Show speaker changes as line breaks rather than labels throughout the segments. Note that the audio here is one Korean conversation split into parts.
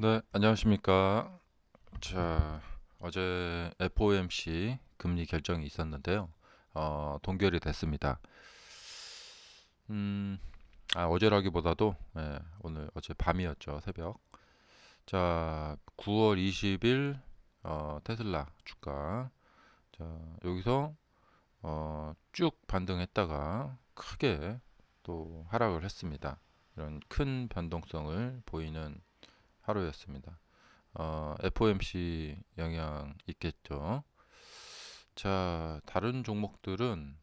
네, 안녕하십니까. 자, 어제 FOMC 금리 결정이 있었는데요. 동결이 됐습니다. 음, 어제라기보다도 어제 밤이었죠, 새벽. 자, 9월 20일 테슬라 주가. 자, 여기서 쭉 반등했다가 크게 또 하락을 했습니다. 이런 큰 변동성을 보이는 하루였습니다. FOMC 영향 있겠죠. 자, 다른 종목들은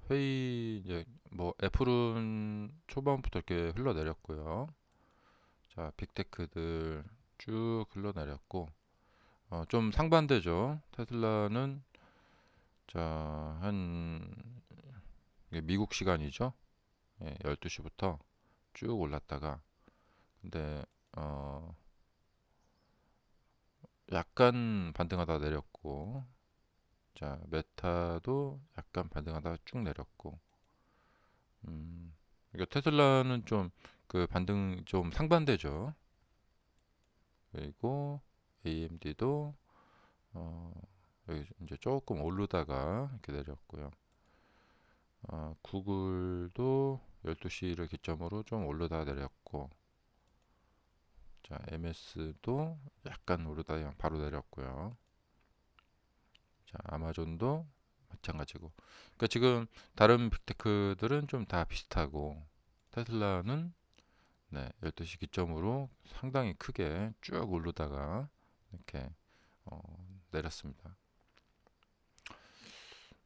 회의 이제 뭐 애플은 초반부터 이렇게 흘러내렸고요. 자, 빅테크들 쭉 흘러내렸고 좀 상반되죠. 테슬라는 한 이게 미국 시간이죠. 12시부터 쭉 올랐다가 근데 어, 약간 반등하다 내렸고 자, 메타도 약간 반등하다가 쭉 내렸고, 그러니까 테슬라는 좀 그 반등 좀 상반되죠. 그리고 AMD도 어, 여기 이제 조금 오르다가 이렇게 내렸고요. 구글도 12시를 기점으로 좀 오르다 내렸고, 자, MS도 약간 오르다 바로 내렸고요. 자, 아마존도 마찬가지고. 그러니까 지금 다른 빅테크들은 좀 다 비슷하고 테슬라는 12시 기점으로 상당히 크게 쭉 오르다가 이렇게 어, 내렸습니다.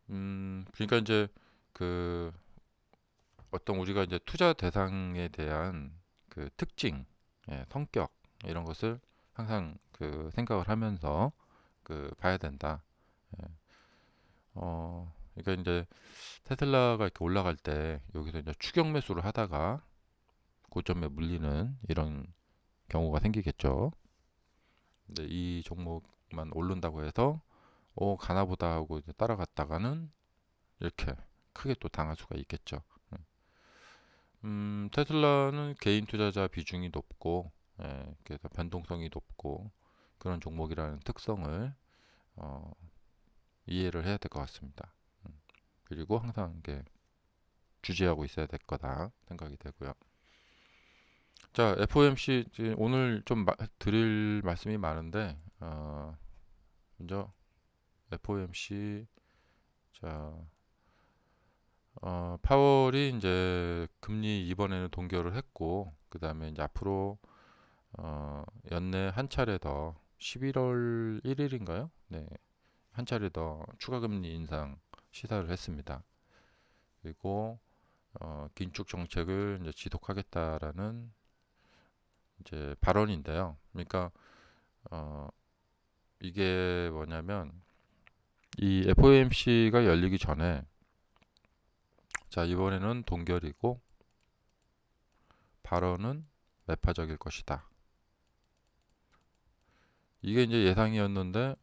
그러니까 이제 그 어떤 우리가 이제 투자 대상에 대한 그 특징, 성격 이런 것을 항상 그 생각을 하면서 그 봐야 된다. 예. 그러니까 이제 테슬라가 이렇게 올라갈 때 여기서 이제 추격 매수를 하다가 고점에 물리는 이런 경우가 생기겠죠. 근데 이 종목만 오른다고 해서 가나보다 하고 이제 따라갔다가는 이렇게 크게 또 당할 수가 있겠죠. 테슬라는 개인 투자자 비중이 높고 그래서 변동성이 높고 그런 종목이라는 특성을 어, 이해를 해야 될 것 같습니다. 그리고 항상 이게 주지하고 있어야 될 거다 생각이 되고요. 자, FOMC 오늘 좀 드릴 말씀이 많은데 먼저 FOMC 자 파월이 이제 금리 이번에는 동결을 했고 그 다음에 이제 앞으로 연내 한 차례 더 11월 1일인가요? 네, 한 차례 더 추가 금리 인상 시사를 했습니다. 그리고 긴축 정책을 이제 지속하겠다라는 이제 발언인데요. 그러니까 어, 이게 뭐냐면 이 FOMC가 열리기 전에 자 이번에는 동결이고 발언은 매파적일 것이다. 이게 이제 예상이었는데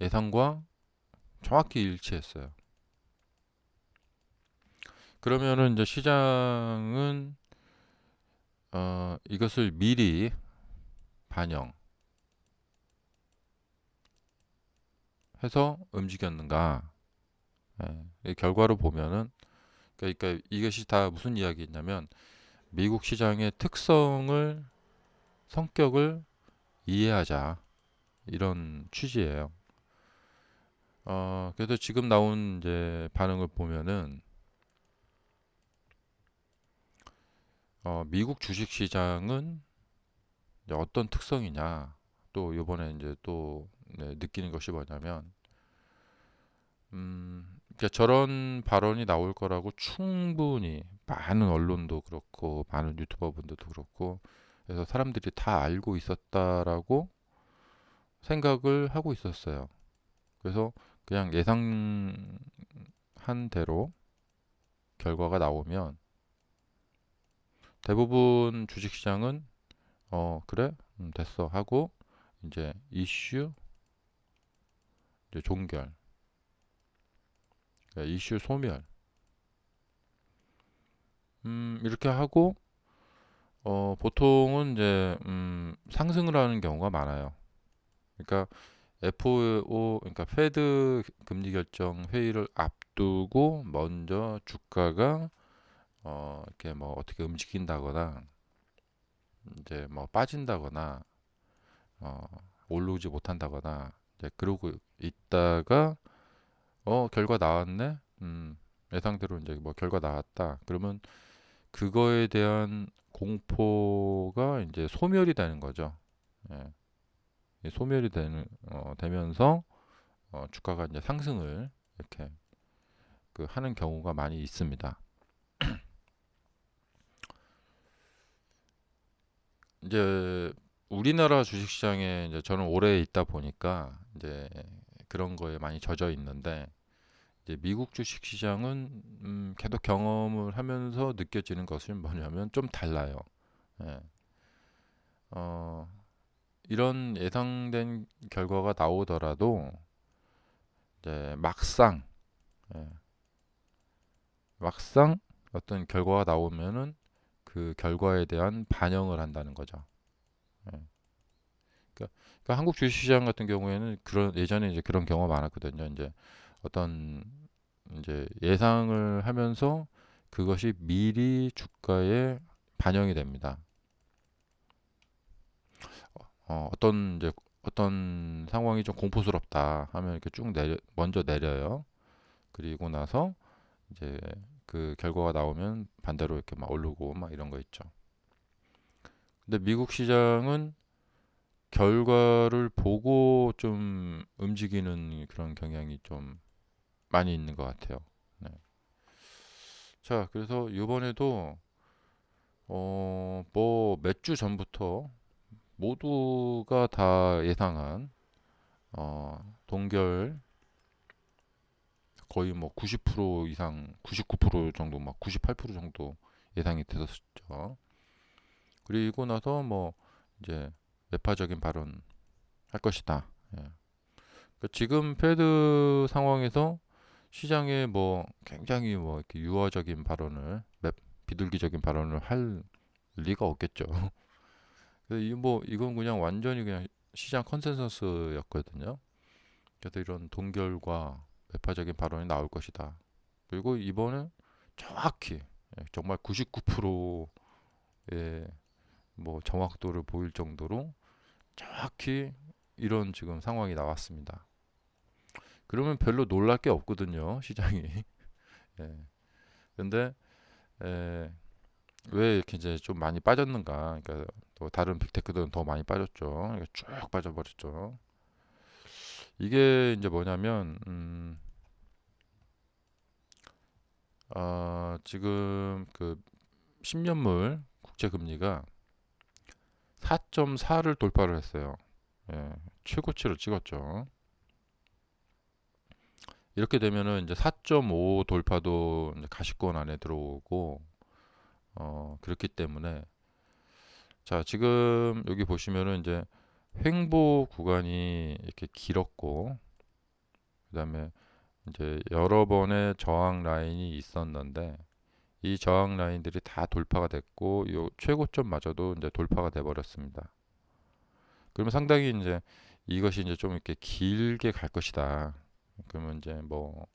예상과 정확히 일치했어요. 그러면은 이제 시장은 이것을 미리 반영해서 움직였는가? 이 결과로 보면은 그러니까 이것이 다 무슨 이야기냐면 미국 시장의 특성을 성격을 이해하자 이런 취지예요. 그래서 지금 나온 이제 반응을 보면은 미국 주식 시장은 이제 어떤 특성이냐 또 이번에 이제 또 느끼는 것이 뭐냐면 그러니까 저런 발언이 나올 거라고 충분히 많은 언론도 그렇고 많은 유튜버 분들도 그렇고 그래서 사람들이 다 알고 있었다라고 생각을 하고 있었어요. 그래서 그냥 예상한 대로 결과가 나오면 대부분 주식시장은 그래 됐어 하고 이제 이슈 이제 종결 이슈 소멸 이렇게 하고 보통은 이제 상승을 하는 경우가 많아요. 그러니까 FO 그러니까 페드 금리 결정 회의를 앞두고 먼저 주가가 이렇게 뭐 어떻게 움직인다거나 이제 뭐 빠진다거나 어, 오르지 못한다거나 이제 그러고 있다가 결과 나왔네. 예상대로 이제 뭐 결과 나왔다. 그러면 그거에 대한 공포가 이제 소멸이 되는 거죠. 예. 소멸이 되면서 주가가 이제 상승을 이렇게 하는 경우가 많이 있습니다. 이제 우리나라 주식시장에 이제 저는 오래 있다 보니까 이제 그런 거에 많이 젖어 있는데 이제 미국 주식시장은 계속 경험을 하면서 느껴지는 것은 뭐냐면 좀 달라요. 예. 어, 이런 예상된 결과가 나오더라도 이제 예, 막상 어떤 결과가 나오면은 그 결과에 대한 반영을 한다는 거죠. 예. 그러니까 한국 주식시장 같은 경우에는 그런 예전에 이제 그런 경험 많았거든요. 이제 어떤 이제 예상을 하면서 그것이 미리 주가에 반영이 됩니다. 어떤 이제 어떤 상황이 좀 공포스럽다 하면 이렇게 쭉 먼저 내려요. 그리고 나서 이제 그 결과가 나오면 반대로 이렇게 막 오르고 막 이런 거 있죠. 근데 미국 시장은 결과를 보고 좀 움직이는 그런 경향이 좀 많이 있는 것 같아요. 네. 자, 그래서 이번에도 뭐 몇 주 전부터 모두가 다 예상한 동결 거의 뭐 90% 이상, 99% 정도, 막 98% 정도 예상이 됐었죠. 그리고 나서 뭐 이제 매파적인 발언 할 것이다. 예. 그러니까 지금 패드 상황에서 시장에 뭐 굉장히 뭐 이렇게 유화적인 발언을, 비둘기적인 발언을 할 리가 없겠죠. 그래서 뭐 이건 그냥 완전히 그냥 시장 컨센서스였거든요. 그래서 이런 동결과 매파적인 발언이 나올 것이다. 그리고 이번에 정확히 정말 99%의 뭐 정확도를 보일 정도로 정확히 이런 지금 상황이 나왔습니다. 그러면 별로 놀랄 게 없거든요, 시장이. 예. 근데 에, 왜 이렇게 이제 좀 많이 빠졌는가? 그러니까 또 다른 빅테크들은 더 많이 빠졌죠. 그러니까 쭉 빠져버렸죠. 이게 이제 뭐냐면 지금 그 10년물 국채 금리가 4.4를 돌파를 했어요. 예, 최고치를 찍었죠. 이렇게 되면은 이제 4.5 돌파도 이제 가시권 안에 들어오고 그렇기 때문에 자 지금 여기 보시면은 이제 횡보 구간이 이렇게 길었고 그다음에 이제 여러 번의 저항 라인이 있었는데 이 저항 라인들이 다 돌파가 됐고 요 최고점마저도 이제 돌파가 돼 버렸습니다. 그러면 상당히 이제 이것이 이제 좀 이렇게 길게 갈 것이다. 그러면 이제 뭐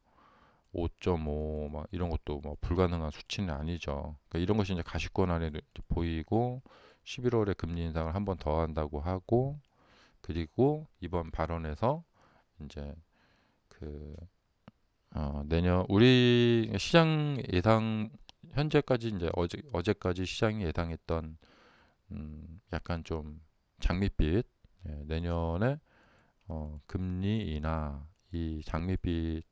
5.5 막 이런 것도 뭐 불가능한 수치는 아니죠. 그러니까 이런 것이 이제 가시권 안에 보이고 11월에 금리 인상을 한 번 더 한다고 하고 그리고 이번 발언에서 이제 그 내년 우리 시장 예상 현재까지 이제 어제까지 시장이 예상했던 약간 좀 장밋빛 내년에 금리 인하 이 장밋빛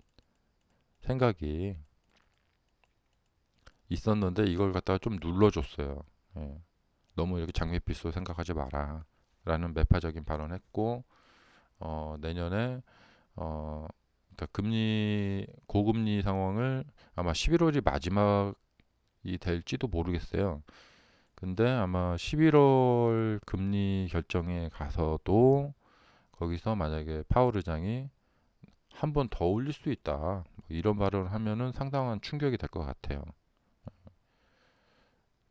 생각이 있었는데 이걸 갖다가 좀 눌러줬어요. 예, 너무 이렇게 장밋빛으로 생각하지 마라. 라는 매파적인 발언했고 내년에 그러니까 고금리 상황을 아마 11월이 마지막이 될지도 모르겠어요. 근데 아마 11월 금리 결정에 가서도 거기서 만약에 파월 의장이 한 번 더 올릴 수 있다. 뭐 이런 발언을 하면은 상당한 충격이 될 것 같아요.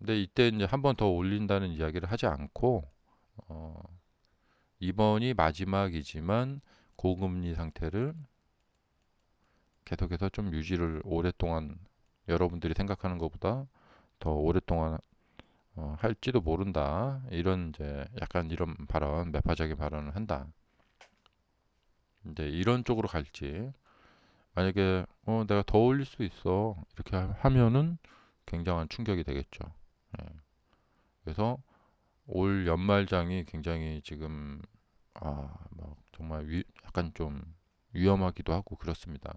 근데 이때 이제 한 번 더 올린다는 이야기를 하지 않고 어, 이번이 마지막이지만 고금리 상태를 계속해서 좀 유지를 오랫동안 여러분들이 생각하는 것보다 더 오랫동안 할지도 모른다. 이런 이제 약간 이런 발언, 매파적인 발언을 한다. 이제 이런 쪽으로 갈지 만약에 내가 더 올릴 수 있어 이렇게 하면은 굉장한 충격이 되겠죠. 예. 그래서 올 연말장이 굉장히 지금 막 정말 약간 좀 위험하기도 하고 그렇습니다.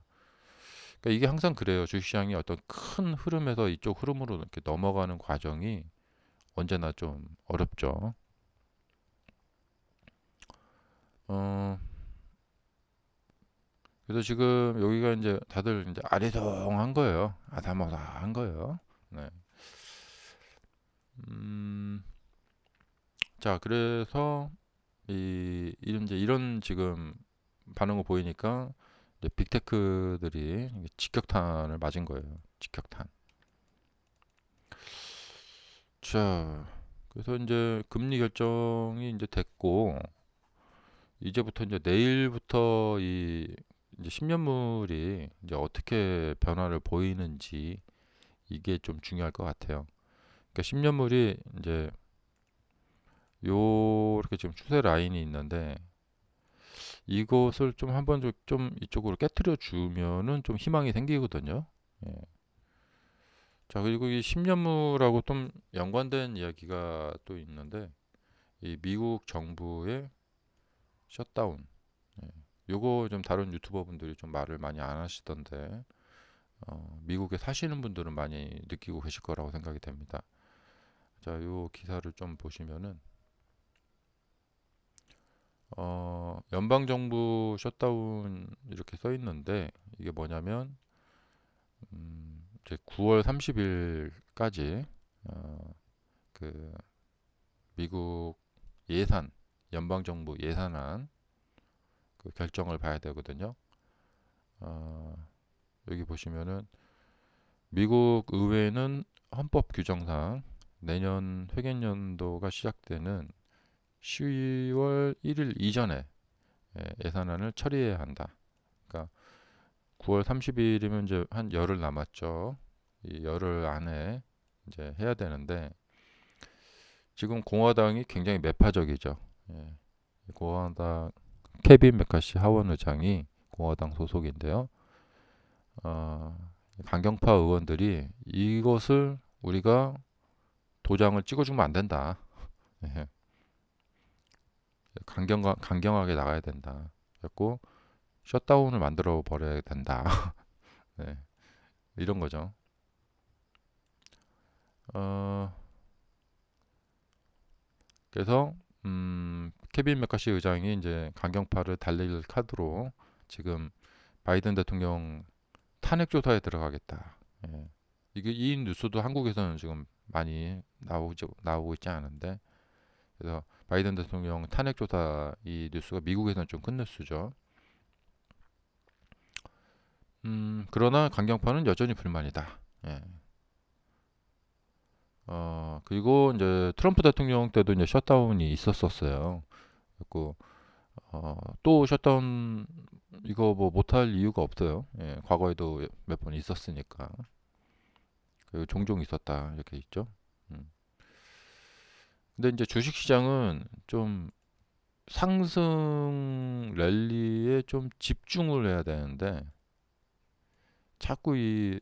그러니까 이게 항상 그래요. 주식시장이 어떤 큰 흐름에서 이쪽 흐름으로 이렇게 넘어가는 과정이 언제나 좀 어렵죠. 어, 그래서 지금 여기가 이제 다들 이제 아리송한 거예요. 아다모다한 거예요. 네. 음, 자, 그래서 이런 지금 반응을 보이니까 이제 빅테크들이 직격탄을 맞은 거예요. 직격탄. 자, 그래서 이제 금리 결정이 이제 됐고 이제부터 이제 내일부터 이제 10년물이 이제 어떻게 변화를 보이는지 이게 좀 중요할 것 같아요. 그러니까 10년물이 이제 요렇게 지금 추세 라인이 있는데 이것을 좀 한번 좀 이쪽으로 깨트려 주면은 좀 희망이 생기거든요. 예. 자, 그리고 이 10년물하고 좀 연관된 이야기가 또 있는데 이 미국 정부의 셧다운. 예. 요거 좀 다른 유튜버 분들이 좀 말을 많이 안 하시던데 미국에 사시는 분들은 많이 느끼고 계실 거라고 생각이 됩니다. 자, 요 기사를 좀 보시면은 연방 정부 셧다운 이렇게 써 있는데 이게 뭐냐면 이제 9월 30일까지 그 미국 예산 연방 정부 예산안 그 결정을 봐야 되거든요. 어, 여기 보시면은 미국 의회는 헌법 규정상 내년 회계연도가 시작되는 10월 1일 이전에 예산안을 처리해야 한다. 그러니까 9월 30일이면 이제 한 열흘 남았죠. 이 열흘 안에 이제 해야 되는데 지금 공화당이 굉장히 매파적이죠. 예. 공화당 케빈 메카시 하원 의장이 공화당 소속인데요. 어, 강경파 의원들이 이것을 우리가 도장을 찍어주면 안 된다. 예. 강경하게 나가야 된다. 그래고 셧다운을 만들어 버려야 된다. 네, 이런 거죠. 어, 그래서 케빈 메카시 의장이 이제 강경파를 달랠 카드로 지금 바이든 대통령 탄핵 조사에 들어가겠다. 예. 이게 이 뉴스도 한국에서는 지금 많이 나오고 있지 않은데 그래서 바이든 대통령 탄핵 조사 이 뉴스가 미국에서는 좀 큰 뉴스죠. 그러나 강경파는 여전히 불만이다. 예. 그리고 이제 트럼프 대통령 때도 이제 셧다운이 있었었어요. 그리고 또 셧다운 이거 뭐 못할 이유가 없어요. 예, 과거에도 몇 번 있었으니까. 그리고 종종 있었다 이렇게 있죠. 음. 근데 이제 주식시장은 좀 상승 랠리에 좀 집중을 해야 되는데 자꾸 이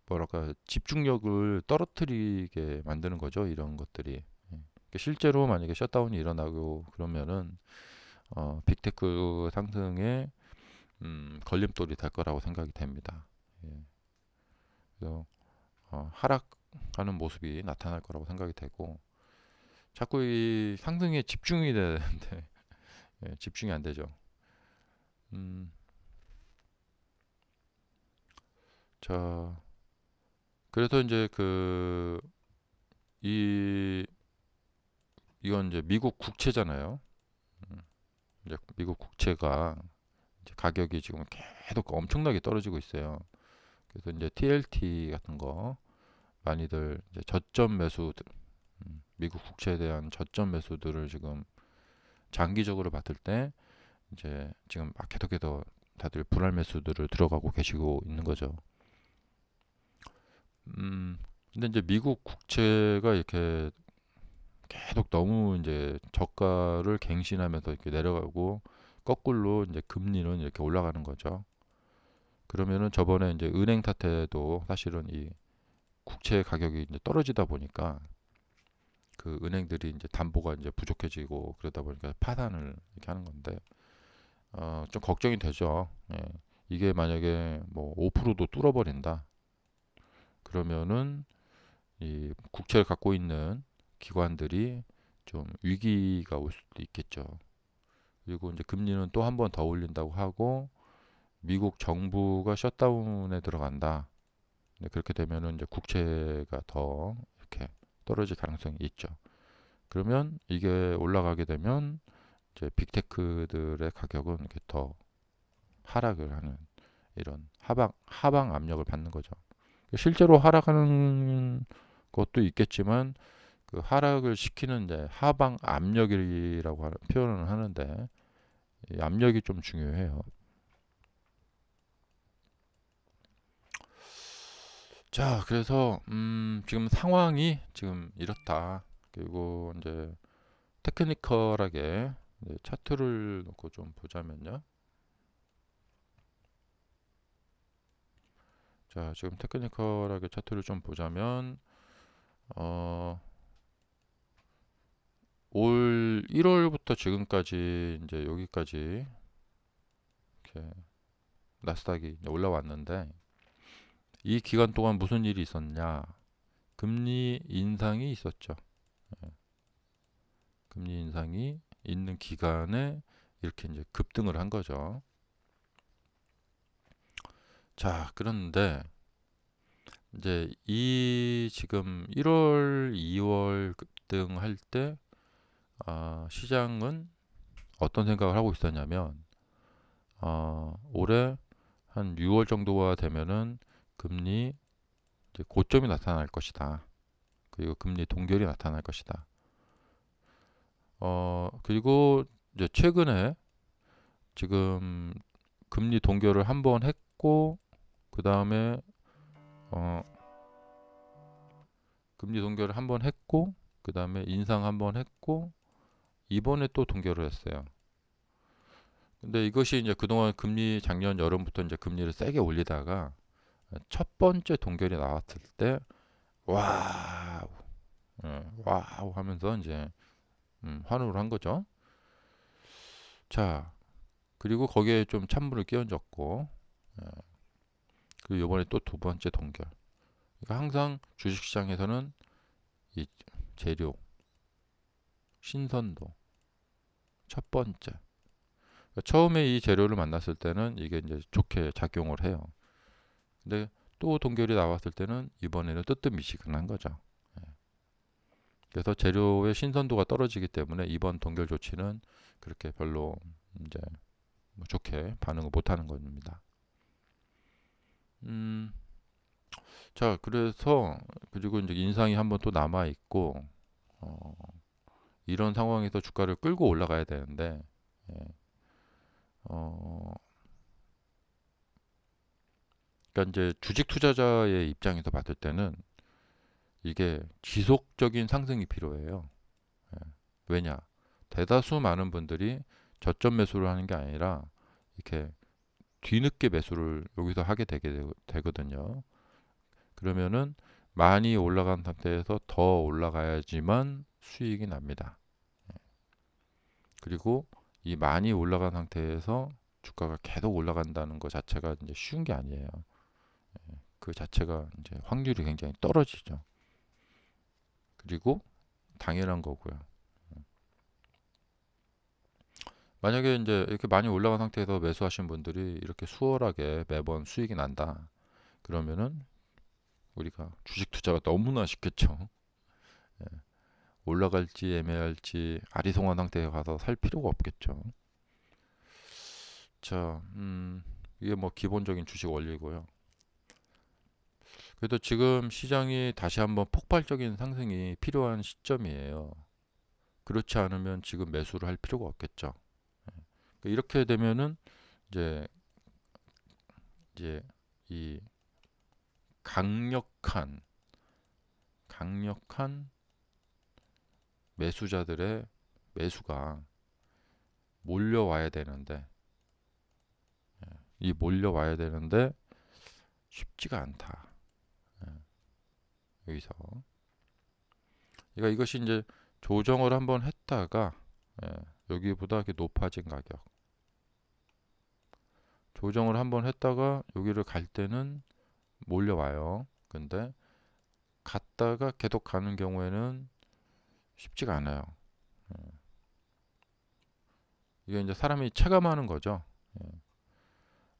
뭐랄까 집중력을 떨어뜨리게 만드는 거죠. 이런 것들이. 예. 그러니까 실제로 만약에 셧다운이 일어나고 그러면은 빅테크 상승에 걸림돌이 될 거라고 생각이 됩니다. 예. 그래서 하락하는 모습이 나타날 거라고 생각이 되고 자꾸 이 상승에 집중이 돼야 되는데 예, 집중이 안 되죠. 음, 자 그래서 이제 이 이건 이제 미국 국채잖아요. 음, 이제 미국 국채가 이제 가격이 지금 계속 엄청나게 떨어지고 있어요. 그래서 이제 TLT 같은 거 많이들 이제 저점 매수, 미국 국채에 대한 저점 매수들을 지금 장기적으로 봤을 때 이제 지금 계속해서 다들 불알 매수들을 들어가고 계시고 있는 거죠. 근데 이제 미국 국채가 이렇게 계속 너무 이제 저가를 갱신하면서 이렇게 내려가고 거꾸로 이제 금리는 이렇게 올라가는 거죠. 그러면은 저번에 이제 은행 탓에도 사실은 이 국채 가격이 이제 떨어지다 보니까 그 은행들이 이제 담보가 이제 부족해지고 그러다 보니까 파산을 이렇게 하는 건데 좀 걱정이 되죠. 예. 이게 만약에 뭐 5%도 뚫어버린다. 그러면은 이 국채를 갖고 있는 기관들이 좀 위기가 올 수도 있겠죠. 그리고 이제 금리는 또 한 번 더 올린다고 하고 미국 정부가 셧다운에 들어간다. 네, 그렇게 되면은 이제 국채가 더 이렇게 떨어질 가능성이 있죠. 그러면 이게 올라가게 되면 이제 빅테크들의 가격은 이렇게 더 하락을 하는 이런 하방 압력을 받는 거죠. 실제로 하락하는 것도 있겠지만 그 하락을 시키는 이제 하방 압력이라고 표현을 하는데 이 압력이 좀 중요해요. 자, 그래서 지금 상황이 지금 이렇다. 그리고 이제 테크니컬하게 이제 차트를 놓고 좀 보자면요. 자, 지금 테크니컬하게 차트를 좀 보자면 어, 올 1월부터 지금까지 이제 여기까지 이렇게 나스닥이 이제 올라왔는데 이 기간 동안 무슨 일이 있었냐? 금리 인상이 있었죠. 예, 금리 인상이 있는 기간에 이렇게 이제 급등을 한 거죠. 자, 그런데 이제 이 지금 1월, 2월 급등할 때 시장은 어떤 생각을 하고 있었냐면 올해 한 6월 정도가 되면은 금리 이제 고점이 나타날 것이다. 그리고 금리 동결이 나타날 것이다. 그리고 이제 최근에 지금 금리 동결을 한번 했고 그 다음에 어, 금리 동결을 한번 했고 그 다음에 인상 한번 했고 이번에 또 동결을 했어요. 근데 이것이 이제 그동안 금리 작년 여름부터 이제 금리를 세게 올리다가 첫 번째 동결이 나왔을 때 와우, 와우 하면서 이제 환호를 한 거죠. 자, 그리고 거기에 좀 찬물을 끼얹었고 그리고 이번에 또 두 번째 동결. 그러니까 항상 주식시장에서는 이 재료, 신선도 첫 번째. 그러니까 처음에 이 재료를 만났을 때는 이게 이제 좋게 작용을 해요. 근데 또 동결이 나왔을 때는 이번에는 뜨뜻미지근한 거죠. 예. 그래서 재료의 신선도가 떨어지기 때문에 이번 동결 조치는 그렇게 별로 이제 뭐 좋게 반응을 못하는 겁니다. 음, 자, 그래서 그리고 이제 인상이 한번 또 남아 있고 어, 이런 상황에서 주가를 끌고 올라가야 되는데 예, 어, 그러니까 이제 주식 투자자의 입장에서 봤을 때는 이게 지속적인 상승이 필요해요. 예. 왜냐? 대다수 많은 분들이 저점 매수를 하는 게 아니라 이렇게 뒤늦게 매수를 여기서 하게 되거든요. 그러면은 많이 올라간 상태에서 더 올라가야지만 수익이 납니다. 그리고 이 많이 올라간 상태에서 주가가 계속 올라간다는 것 자체가 이제 쉬운 게 아니에요. 그 자체가 이제 확률이 굉장히 떨어지죠. 그리고 당연한 거고요. 만약에 이제 이렇게 많이 올라간 상태에서 매수하신 분들이 이렇게 수월하게 매번 수익이 난다. 그러면은 우리가 주식 투자가 너무나 쉽겠죠. 올라갈지 애매할지 아리송한 상태에 가서 살 필요가 없겠죠. 자, 이게 뭐 기본적인 주식 원리고요. 그래도 지금 시장이 다시 한번 폭발적인 상승이 필요한 시점이에요. 그렇지 않으면 지금 매수를 할 필요가 없겠죠. 그러니까 이렇게 되면은 이제 이제 이 강력한 강력한 매수자들의 매수가 몰려와야 되는데 이 몰려와야 되는데 쉽지가 않다. 여기서 그러니까 이것이 이제 조정을 한번 했다가 여기보다 이렇게 높아진 가격 조정을 한번 했다가 여기를 갈 때는 몰려와요. 근데 갔다가 계속 가는 경우에는 쉽지가 않아요. 이게 이제 사람이 체감하는 거죠.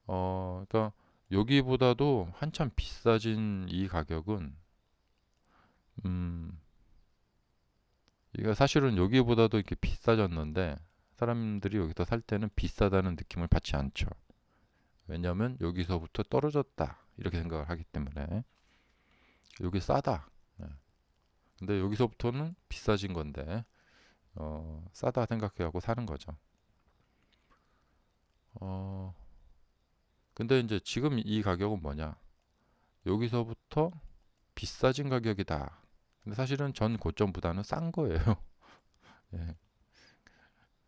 그러니까 여기보다도 한참 비싸진 이 가격은 이게 사실은 여기보다도 이렇게 비싸졌는데 사람들이 여기서 살 때는 비싸다는 느낌을 받지 않죠. 왜냐하면 여기서부터 떨어졌다 이렇게 생각을 하기 때문에 여기 싸다. 근데 여기서부터는 비싸진 건데 싸다 생각해하고 사는 거죠. 어, 근데 이제 지금 이 가격은 뭐냐? 여기서부터 비싸진 가격이다. 근데 사실은 전 고점보다는 싼 거예요. 예.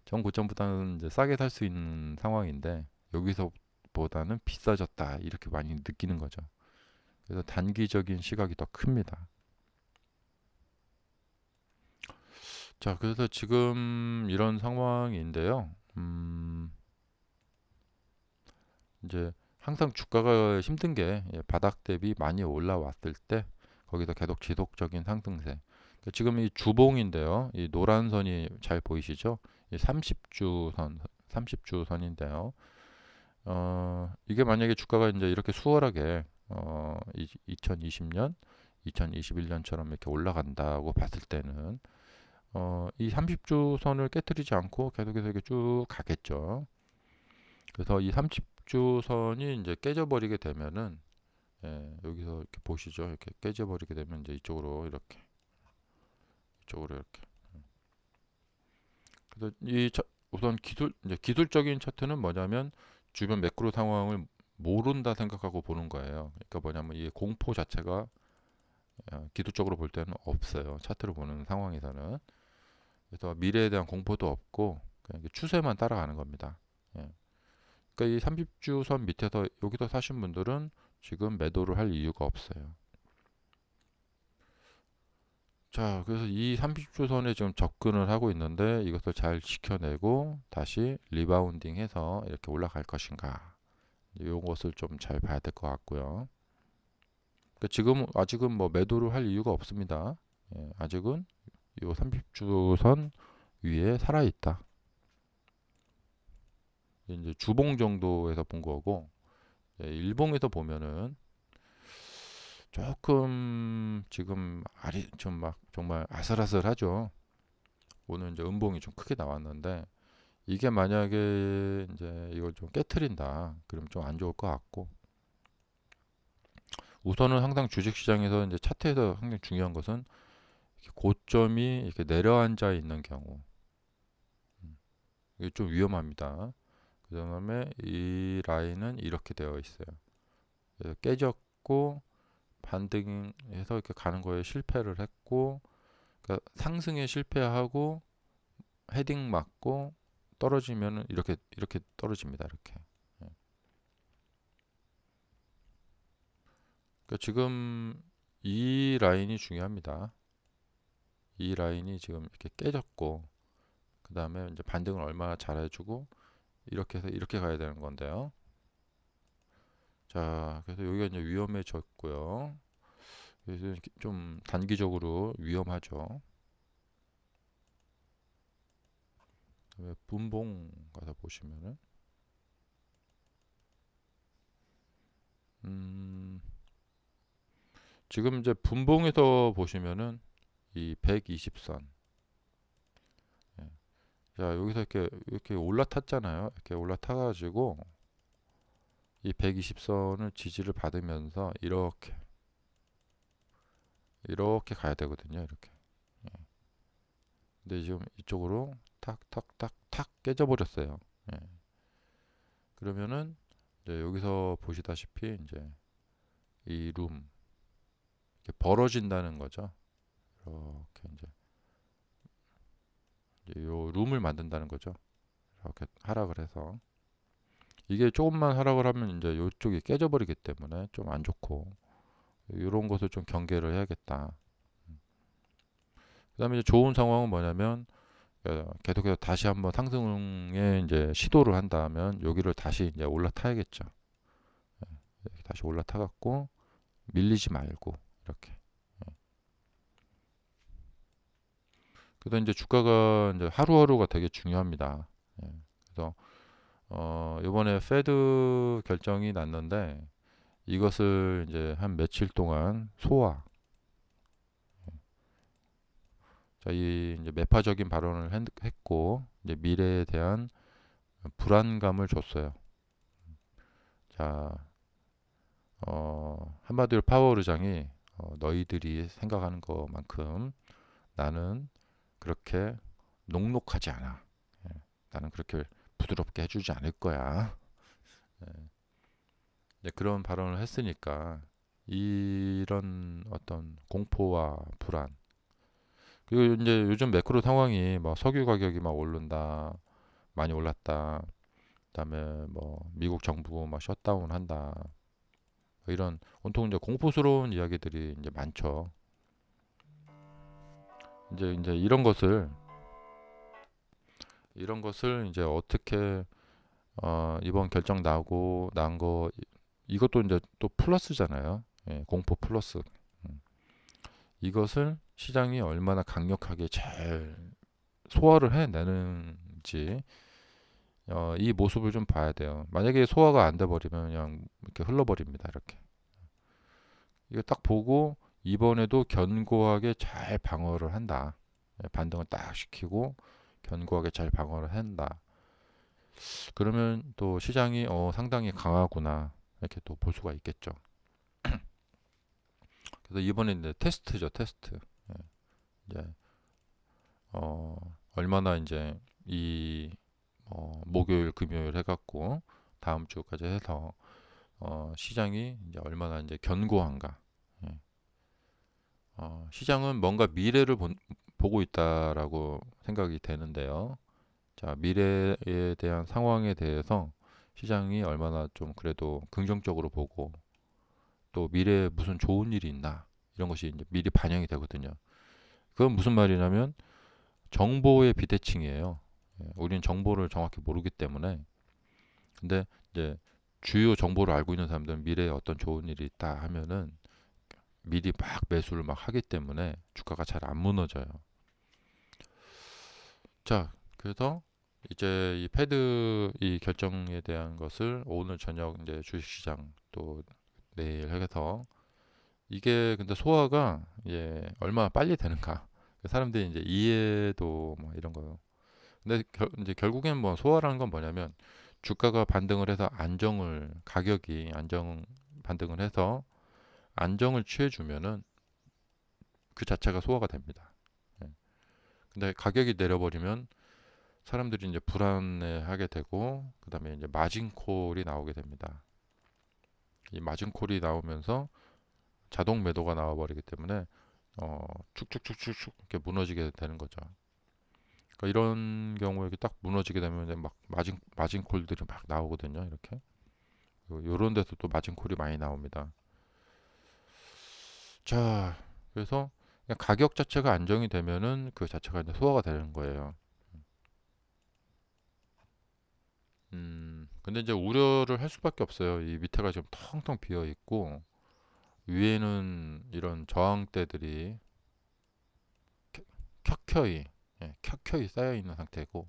전 고점보다는 이제 싸게 살 수 있는 상황인데 여기서보다는 비싸졌다 이렇게 많이 느끼는 거죠. 그래서 단기적인 시각이 더 큽니다. 자, 그래서 지금 이런 상황인데요. 이제 항상 주가가 힘든 게 바닥 대비 많이 올라왔을 때 거기서 계속 지속적인 상승세. 지금 이 주봉인데요. 이 노란 선이 잘 보이시죠? 이 30주 선, 30주 선인데요. 이게 만약에 주가가 이제 이렇게 수월하게 2020년, 2021년처럼 이렇게 올라간다고 봤을 때는 이 30주 선을 깨뜨리지 않고 계속해서 이렇게 쭉 가겠죠. 그래서 이 30주 선이 이제 깨져버리게 되면은 여기서 이렇게 보시죠. 이렇게 깨져버리게 되면 이제 이쪽으로 이렇게. 그래서 우선 이제 기술적인 차트는 뭐냐면 주변 매크로 상황을 모른다 생각하고 보는 거예요. 그러니까 뭐냐면 이 공포 자체가 기술적으로 볼 때는 없어요. 차트를 보는 상황에서는. 그래서 미래에 대한 공포도 없고 그냥 추세만 따라가는 겁니다. 예. 그러니까 이 30주 선 밑에서 여기서 사신 분들은 지금 매도를 할 이유가 없어요. 자, 그래서 이 30주 선에 지금 접근을 하고 있는데 이것을 잘 지켜내고 다시 리바운딩해서 이렇게 올라갈 것인가. 이것을 좀 잘 봐야 될 것 같고요. 그러니까 지금 아직은 뭐 매도를 할 이유가 없습니다. 아직은 이 30주 선 위에 살아 있다. 이제 주봉 정도에서 본 거고 일봉에서 보면은 조금 지금 좀 막 정말 아슬아슬하죠. 오늘 이제 음봉이 좀 크게 나왔는데 이게 만약에 이제 이걸 좀 깨트린다. 그럼 좀 안 좋을 것 같고 우선은 항상 주식시장에서 이제 차트에서 항상 중요한 것은 이렇게 고점이 이렇게 내려앉아 있는 경우 이게 좀 위험합니다. 그 다음에 이 라인은 이렇게 되어 있어요. 그래서 깨졌고 반등해서 이렇게 가는 거에 실패를 했고 그러니까 상승에 실패하고 헤딩 맞고 떨어지면은 이렇게 떨어집니다. 이렇게. 예. 그러니까 지금 이 라인이 중요합니다. 이 라인이 지금 이렇게 깨졌고 그 다음에 이제 반등을 얼마나 잘해주고 이렇게 해서 이렇게 가야 되는 건데요. 자, 그래서 여기가 이제 위험해졌고요. 그래서 좀 단기적으로 위험하죠. 그다음에 분봉 가서 보시면은 음, 지금 이제 분봉에서 보시면은 이 120선 자 여기서 이렇게 올라탔잖아요. 이렇게 올라타가지고 이 120선을 지지를 받으면서 이렇게 이렇게 가야 되거든요. 이렇게. 예. 근데 지금 이쪽으로 탁탁탁탁 깨져버렸어요. 예. 그러면은 이제 여기서 보시다시피 이제 이 룸 이렇게 벌어진다는 거죠. 이렇게 이제 요 룸을 만든다는 거죠. 이렇게 하락을 해서 이게 조금만 하락을 하면 이제 요쪽이 깨져버리기 때문에 좀 안 좋고 이런 것을 좀 경계를 해야겠다. 그다음에 이제 좋은 상황은 뭐냐면 계속해서 다시 한번 상승에 이제 시도를 한다면 여기를 다시 이제 올라타야겠죠. 다시 올라타갖고 밀리지 말고 이렇게. 그래서 이제 주가가 이제 하루하루가 되게 중요합니다. 예. 그래서 이번에 페드 결정이 났는데 이것을 이제 한 며칠 동안 소화. 자, 이 이제 매파적인 발언을 했고 이제 미래에 대한 불안감을 줬어요. 자, 한마디로 파월 의장이 너희들이 생각하는 것만큼 나는 그렇게 녹록하지 않아. 예, 나는 그렇게 부드럽게 해주지 않을 거야. 예, 이제 그런 발언을 했으니까 이런 어떤 공포와 불안 그리고 이제 요즘 매크로 상황이 뭐 석유 가격이 막 오른다 많이 올랐다 그다음에 뭐 미국 정부 막 셧다운 한다 뭐 이런 온통 이제 공포스러운 이야기들이 이제 많죠. 이제 이런 것을 이제 어떻게 이번 결정 나고 난 거 이것도 이제 또 플러스잖아요. 예, 공포 플러스. 음. 이것을 시장이 얼마나 강력하게 잘 소화를 해내는지 이 모습을 좀 봐야 돼요. 만약에 소화가 안 돼 버리면 그냥 이렇게 흘러버립니다. 이렇게. 이거 딱 보고 이번에도 견고하게 잘 방어를 한다. 예, 반등을 딱 시키고 견고하게 잘 방어를 한다. 그러면 또 시장이 상당히 강하구나 이렇게 또 볼 수가 있겠죠. 그래서 이번에 이제 테스트죠, 테스트. 예, 이제 얼마나 이제 이 목요일, 금요일 해갖고 다음 주까지 해서 시장이 이제 얼마나 이제 견고한가. 예. 시장은 뭔가 미래를 보고 있다라고 생각이 되는데요. 자, 미래에 대한 상황에 대해서 시장이 얼마나 좀 그래도 긍정적으로 보고 또 미래에 무슨 좋은 일이 있나 이런 것이 이제 미리 반영이 되거든요. 그건 무슨 말이냐면 정보의 비대칭이에요. 예, 우리는 정보를 정확히 모르기 때문에 근데 이제 주요 정보를 알고 있는 사람들은 미래에 어떤 좋은 일이 있다 하면은 미리 막 매수를 막 하기 때문에 주가가 잘 안 무너져요. 자, 그래서 이제 이 패드 이 결정에 대한 것을 오늘 저녁 이제 주식시장 또 내일 해서 이게 근데 소화가 얼마나 빨리 되는가 사람들이 이제 이해도 뭐 이런 거 근데 이제 결국엔 뭐 소화라는 건 뭐냐면 주가가 반등을 해서 가격이 안정 반등을 해서 안정을 취해주면은 그 자체가 소화가 됩니다. 예. 근데 가격이 내려버리면 사람들이 이제 불안해하게 되고 그다음에 이제 마진콜이 나오게 됩니다. 이 마진콜이 나오면서 자동 매도가 나와버리기 때문에 축축축축축 이렇게 무너지게 되는 거죠. 그러니까 이런 경우에 딱 무너지게 되면 이제 막 마진콜들이 막 나오거든요. 이렇게 요런 데서 또 마진콜이 많이 나옵니다. 자, 그래서 그냥 가격 자체가 안정이 되면은 그 자체가 이제 소화가 되는 거예요. 근데 이제 우려를 할 수밖에 없어요. 이 밑에가 지금 텅텅 비어 있고 위에는 이런 저항대들이 켜켜이 켜켜이 쌓여 있는 상태고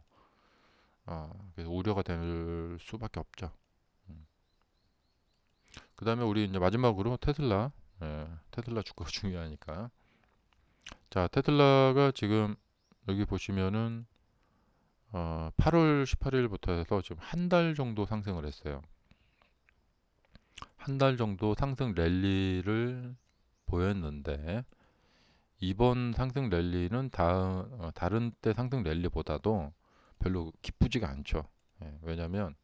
그래서 우려가 될 수밖에 없죠. 음. 그다음에 우리 이제 마지막으로 테슬라 테슬라 주가가 중요하니까 자 테슬라가 지금 여기 보시면은 8월 18일부터 해서 지금 한 달 정도 상승을 했어요. 한 달 정도 상승 랠리를 보였는데 이번 상승 랠리는 다른 때 상승 랠리보다도 별로 기쁘지가 않죠. 예, 왜냐면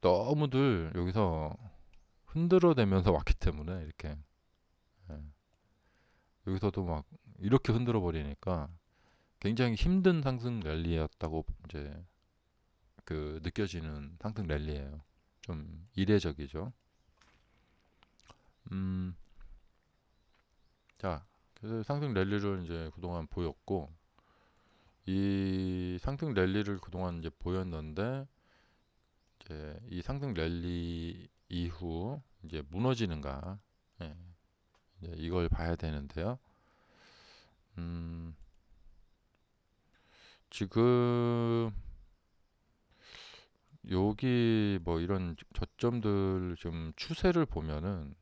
너무들 여기서 흔들어대면서 왔기 때문에 이렇게 예, 여기서도 막 이렇게 흔들어 버리니까 굉장히 힘든 상승 랠리였다고 이제 그 느껴지는 상승 랠리예요. 좀 이례적이죠. 음, 자, 그래서 상승 랠리를 이제 그동안 보였고 이 상승 랠리를 그동안 이제 보였는데 이제 이 상승 랠리 이후 이제 무너지는가 예, 이제 이걸 봐야 되는데요. 음, 지금 여기 뭐 이런 저점들 좀 추세를 보면은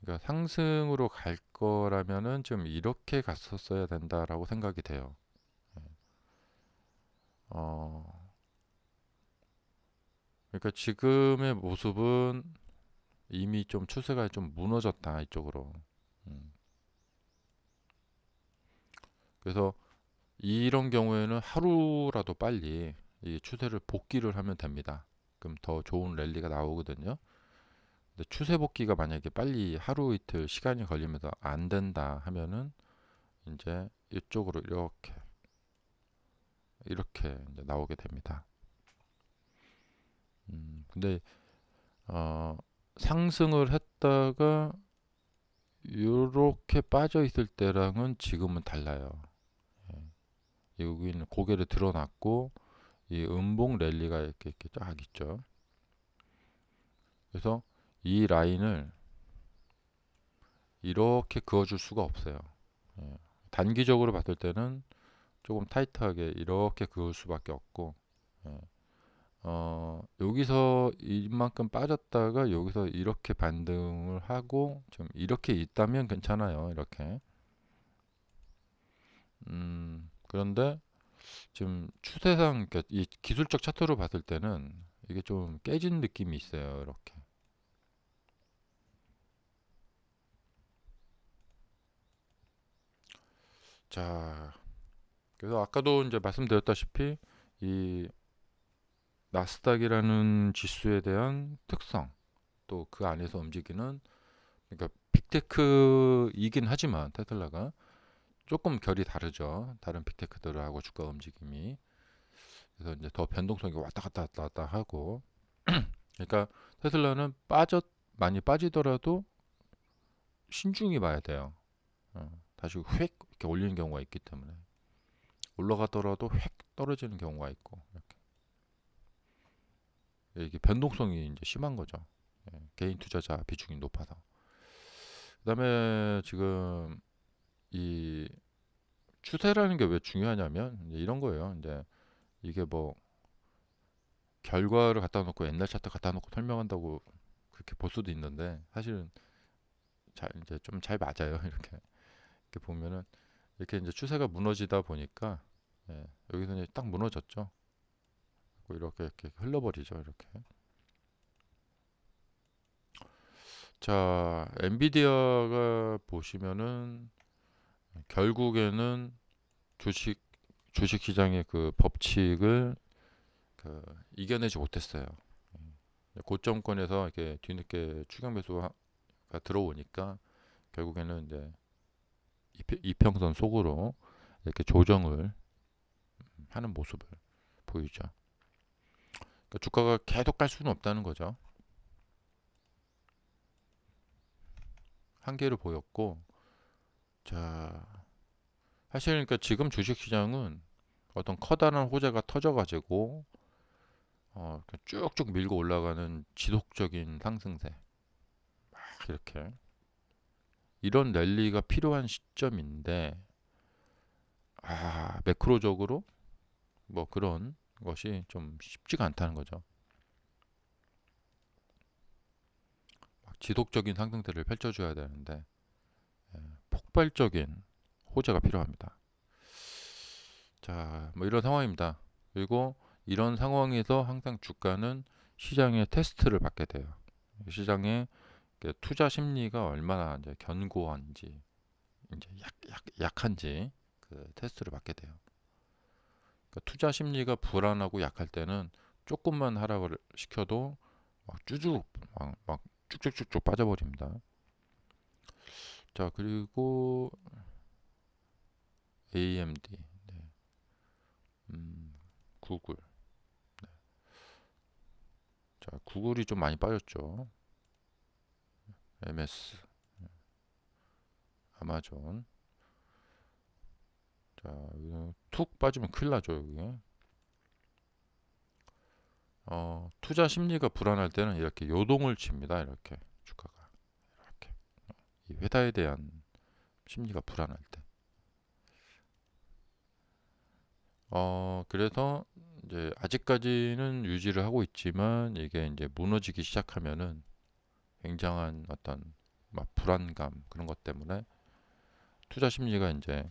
그러니까 상승으로 갈 거라면은 좀 이렇게 갔었어야 된다라고 생각이 돼요. 어, 그러니까 지금의 모습은 이미 좀 추세가 좀 무너졌다 이쪽으로. 음, 그래서 이런 경우에는 하루라도 빨리 이 추세를 복귀를 하면 됩니다. 그럼 더 좋은 랠리가 나오거든요. 근데 추세 복귀가 만약에 빨리 하루 이틀 시간이 걸리면서 안 된다 하면은 이제 이쪽으로 이렇게 이제 나오게 됩니다. 근데 어, 상승을 했다가 이렇게 빠져 있을 때랑은 지금은 달라요. 여기는 고개를 드러났고 이 음봉 랠리가 이렇게 쫙 있죠. 그래서 이 라인을 이렇게 그어줄 수가 없어요. 예. 단기적으로 봤을 때는 조금 타이트하게 이렇게 그을 수밖에 없고 예. 여기서 이만큼 빠졌다가 여기서 이렇게 반등을 하고 좀 이렇게 있다면 괜찮아요. 이렇게. 그런데 지금 추세상 그러니까 이 기술적 차트로 봤을 때는 이게 좀 깨진 느낌이 있어요. 이렇게. 자, 그래서 아까도 이제 말씀드렸다시피 이 나스닥이라는 지수에 대한 특성 또 그 안에서 움직이는 그러니까 빅테크이긴 하지만 테슬라가 조금 결이 다르죠. 다른 빅테크들하고 주가 움직임이. 그래서 이제 더 변동성이 왔다 갔다 왔다 갔다 하고 그러니까 테슬라는 많이 빠지더라도 신중히 봐야 돼요. 다시 휙 이렇게 올리는 경우가 있기 때문에 올라가더라도 휙 떨어지는 경우가 있고 이게 변동성이 이제 심한 거죠. 개인 투자자 비중이 높아서. 그다음에 지금 이 추세라는 게 왜 중요하냐면 이제 이런 거예요. 이제 이게 뭐 결과를 갖다 놓고 옛날 차트 갖다 놓고 설명한다고 그렇게 볼 수도 있는데 사실은 이제 좀 잘 맞아요. 이렇게 보면은 이렇게 이제 추세가 무너지다 보니까 여기서 이제 딱 무너졌죠. 이렇게 흘러버리죠. 이렇게. 자, 엔비디아가 보시면은 결국에는 주식 주식 시장의 그 법칙을 그 이겨내지 못했어요. 고점권에서 이렇게 뒤늦게 추격 매수가 들어오니까 결국에는 이제 이평선 속으로 이렇게 조정을 하는 모습을 보이죠. 그러니까 주가가 계속 갈 수는 없다는 거죠. 한계를 보였고, 자, 사실 그러니까 지금 주식시장은 어떤 커다란 호재가 터져가지고 쭉쭉 밀고 올라가는 지속적인 상승세, 막 이렇게 이런 랠리가 필요한 시점인데, 매크로적으로 뭐 그런 것이 좀 쉽지가 않다는 거죠. 지속적인 상승세를 펼쳐줘야 되는데 폭발적인 호재가 필요합니다. 자, 뭐 이런 상황입니다. 그리고 이런 상황에서 항상 주가는 시장의 테스트를 받게 돼요. 시장의 그 투자 심리가 얼마나 이제 견고한지, 이제 약한지 그 테스트를 받게 돼요. 그러니까 투자 심리가 불안하고 약할 때는 조금만 하락을 시켜도 막 막 쭉쭉쭉쭉 빠져버립니다. 자, 그리고 AMD, 구글. 자, 구글이 좀 많이 빠졌죠. MS, 아마존. 자, 여기 툭 빠지면 큰일 나죠, 여기. 투자 심리가 불안할 때는 이렇게 요동을 칩니다. 이렇게 주가가 이렇게 이 회사에 대한 심리가 불안할 때. 그래서 이제 아직까지는 유지를 하고 있지만 이게 이제 무너지기 시작하면은 굉장한 어떤 막 불안감 그런 것 때문에 투자 심리가 이제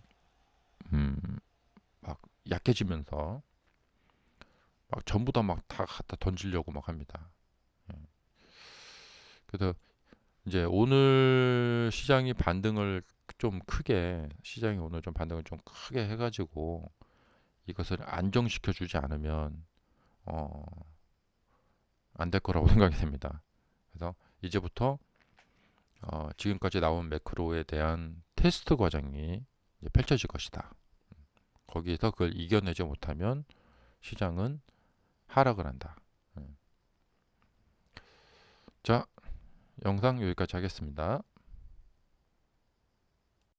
막 약해지면서 막 전부 다 막 다 갖다 던지려고 막 합니다. 예. 그래서 이제 오늘 시장이 반등을 좀 크게 시장이 오늘 좀 반등을 좀 크게 해가지고 이것을 안정시켜 주지 않으면 어, 안 될 거라고 생각이 됩니다. 그래서 이제부터 지금까지 나온 매크로에 대한 테스트 과정이 이제 펼쳐질 것이다. 거기에서 그걸 이겨내지 못하면 시장은 하락을 한다. 자, 영상 여기까지 하겠습니다.